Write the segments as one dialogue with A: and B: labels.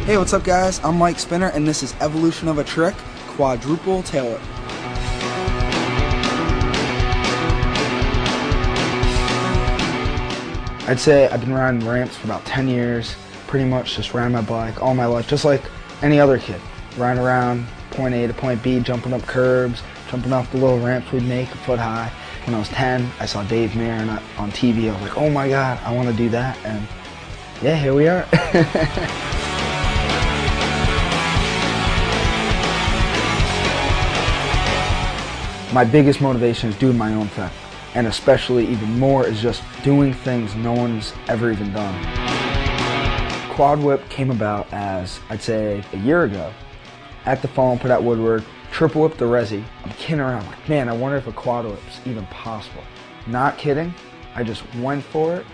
A: Hey, what's up guys? I'm Mike Spinner and this is Evolution of a Trick, Quadruple Tail Whip. I'd say I've been riding ramps for about 10 years, pretty much just riding my bike all my life, just like any other kid. Riding around point A to point B, jumping up curbs, jumping off the little ramps we'd make a foot high. When I was 10, I saw Dave Marin on TV. I was like, oh my God, I want to do that. And yeah, here we are. My biggest motivation is doing my own thing, and especially even more is just doing things no one's ever even done. Quad whip came about as, I'd say, a year ago. At the phone, put out Woodward, triple whip the resi. I'm kidding around, like, man, I wonder if a quad whip's even possible. Not kidding, I just went for it.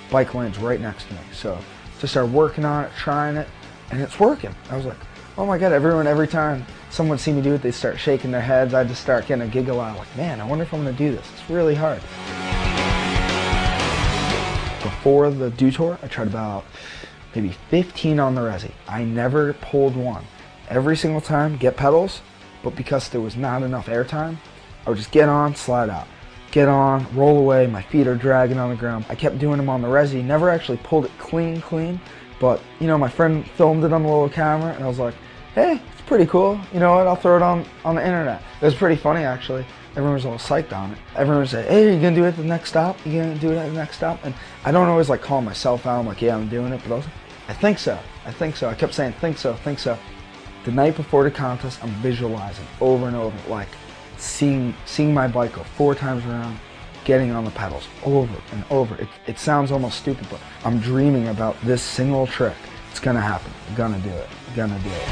A: Bike lands right next to me. So just started working on it, trying it, and it's working. I was like, oh my God, every time someone see me do it, they start shaking their heads. I just start getting a giggle out, like, man, I wonder if I'm gonna do this. It's really hard. Before the Dew Tour, I tried about maybe 15 on the resi. I never pulled one. Every single time, get pedals, but because there was not enough airtime, I would just get on, slide out. Get on, roll away, my feet are dragging on the ground. I kept doing them on the resi, never actually pulled it clean, but you know, my friend filmed it on the little camera and I was like, hey, it's pretty cool. You know what, I'll throw it on the internet. It was pretty funny actually. Everyone was all psyched on it. Everyone would say, hey, are you gonna do it at the next stop? You gonna do it at the next stop? And I don't always like call myself out. I'm like, yeah, I'm doing it, but I was like, I think so. I kept saying, think so. The night before the contest, I'm visualizing over and over, like seeing my bike go 4 times around, getting on the pedals over and over. It sounds almost stupid, but I'm dreaming about this single trick. It's gonna happen. I'm gonna do it. I'm gonna do it.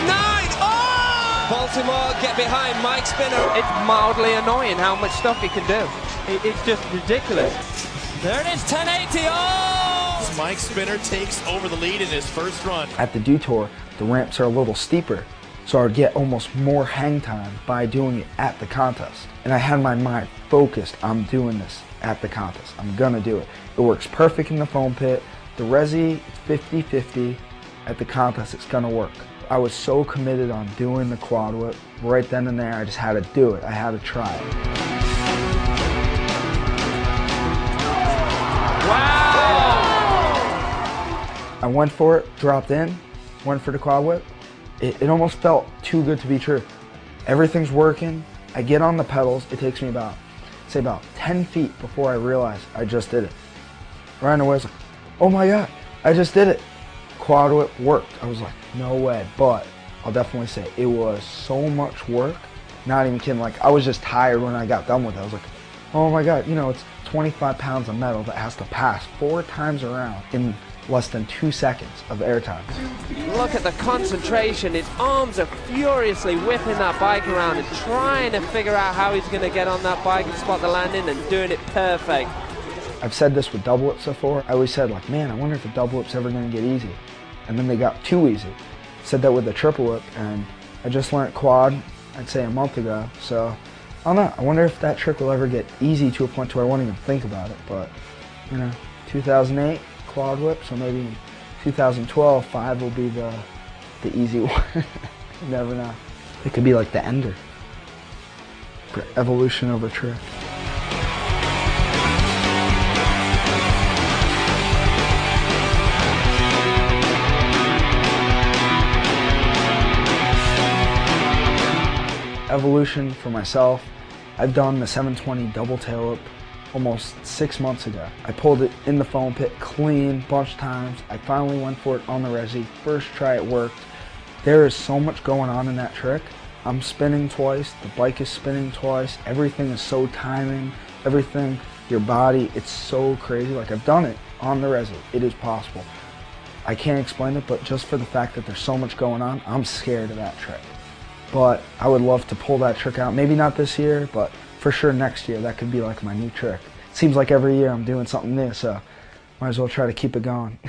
B: 9! Oh! Baltimore get behind Mike Spinner. It's mildly annoying how much stuff he can do. It's just ridiculous. There it is, 1080. Oh!
C: Mike Spinner takes over the lead in his first run.
A: At the Dew Tour, the ramps are a little steeper, so I would get almost more hang time by doing it at the contest. And I had my mind focused on doing this at the contest. I'm gonna do it. It works perfect in the foam pit. The resi, it's 50-50. At the contest, it's gonna work. I was so committed on doing the quad whip. Right then and there, I just had to do it. I had to try it.
B: Wow!
A: I went for it, dropped in, went for the quad whip. It almost felt too good to be true. Everything's working. I get on the pedals. It takes me about 10 feet before I realize I just did it. Right away, I was like, oh my God, I just did it. Quad whip worked. I was like, no way. But I'll definitely say it was so much work. Not even kidding. Like, I was just tired when I got done with it. I was like, oh my God, you know, it's 25 pounds of metal that has to pass 4 times around in less than 2 seconds of airtime.
B: Look at the concentration. His arms are furiously whipping that bike around and trying to figure out how he's going to get on that bike and spot the landing and doing it perfect.
A: I've said this with double whips before. I always said, like, man, I wonder if the double whip's ever going to get easy. And then they got too easy. Said that with the triple whip, and I just learned quad, I'd say a month ago. So, I don't know. I wonder if that trick will ever get easy to a point to where I won't even think about it. But, you know, 2008, quad whip, so maybe in 2012, 5 will be the easy one. You never know. It could be like the ender for evolution of a trick. Evolution for myself, I've done the 720 double tail whip almost 6 months ago. I pulled it in the foam pit clean a bunch of times. I finally went for it on the resi. First try it worked. There is so much going on in that trick. I'm spinning twice, the bike is spinning twice, everything is so timing, everything, your body, it's so crazy. Like, I've done it on the resi. It is possible. I can't explain it, but just for the fact that there's so much going on, I'm scared of that trick. But I would love to pull that trick out. Maybe not this year, but for sure next year. That could be like my new trick. Seems like every year I'm doing something new, so might as well try to keep it going.